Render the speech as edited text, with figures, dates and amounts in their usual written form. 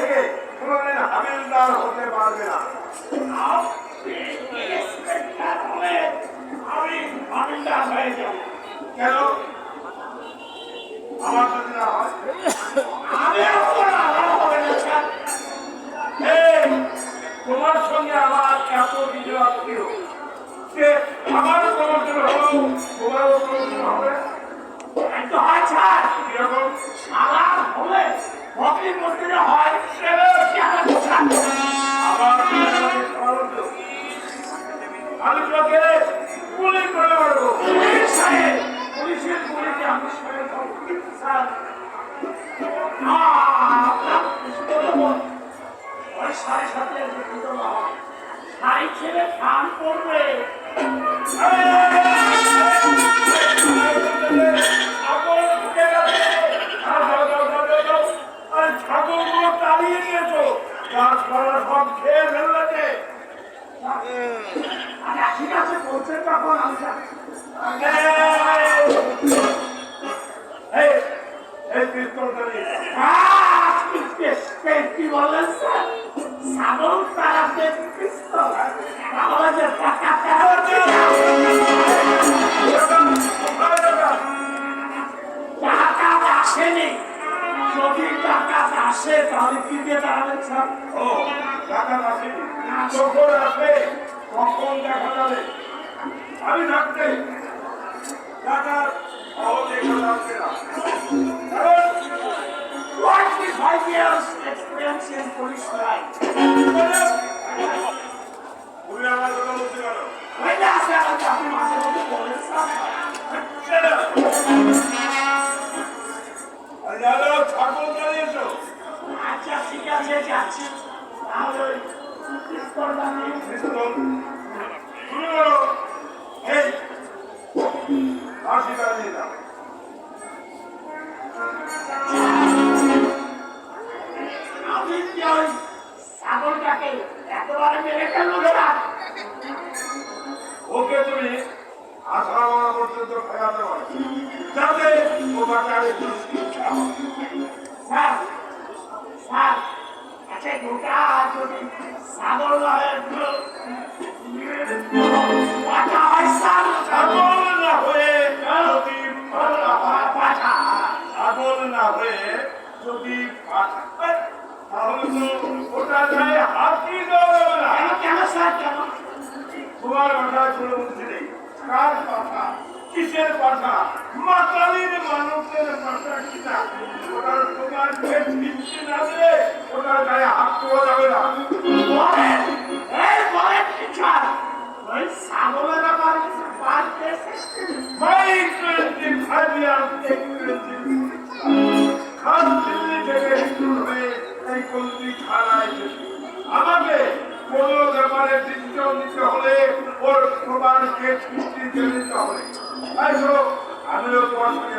থেকে কোনোদিন হাবিলদার হতে পারবে না। আমি হাবিলদার হয়ে যাব। কেন? আমার যদি না হয় তোমার সঙ্গে আমার এত বিজয় আত্মীয় যে আমার প্রমোশন হলো তোমারও প্রমোশন হবে। তো হয় স্যার, কিরকম? সালাম হলে ভক্তি মন্দিরে হয় আবার আমি তোমাকে গুলি করে মারবো। পুলিশের গুলিতে আমি সরে যাবো স্যার। ওই 7:30 শাড়ি ছেড়ে ফান করবে। ছাগলগুলো তাড়িয়ে নিয়েছো, গাছপালা সব খেয়ে ফেললেছে। ঠিক আছে বলছেন তখন আমি এই পিস্তলটা নিয়ে কি বললেন স্যার? ছাগল তারাতে পিস্তল তাহলে যে টাকা আসেনি। যদি টাকা আসে তাহলে কি দিয়ে দাঁড়াবেন স্যার? ও টাকা আসেনি, যখন আসবে তখন দেখা যাবে। আমি থাকতে টাকার সহজে আসবে না। 25 years experience in police life. তুমি আমার কথা বলতে পারো। ওই যে আছে আপনি মাঝে মধ্যে বলেন স্যার। ছাগল চালিয়েছো? আচ্ছা ঠিক আছে যাচ্ছি, তাহলে ওই পিস্তলটা নিয়ে পিস্তল শুরু করো। এই 80 টাকা দিয়ে দাও। আমি কি ওই ছাগলটাকে একেবারে মেরে ফেলবো না? ওকে তুমি আশা মারা পর্যন্ত ফেরাতে পারো, যাতে তোমাকে আরেকটু শিক্ষা হয়। স্যার স্যার আচ্ছা দুটা যদি ছাগল হয় পাঠা হয় স্যার। ছাগল না হয়ে যদি পাঠা ছাগল না হয়ে যদি পাঠায়, তাহলে তো ওটা গায়ে হাতি দেওয়া যাবে না। কেন স্যার কেন? তোমার মাথায় কোনো বুদ্ধি নেই। কার পাঠা, কিসের পাঠা, মাতালির মানুষের পাঠা কিনা, ওটার তোমার পেট ভিত্তি না দিলে ওটার গায়ে হাত দেওয়া যাবে না। বলেন এই বলেন কি স্যার? ওই ছাগলের আমার বাড়িতে My 25 years experience খান দিল্লি থেকে হিন্দু হয়ে এই কলকি খানায় এসেছি। আমাকে কোনো ব্যাপারে ডিসিশন নিতে হলে ওর প্রমাণকে সৃষ্টি দিয়ে নিতে হবে। তাই তো আমিও তোমার সঙ্গে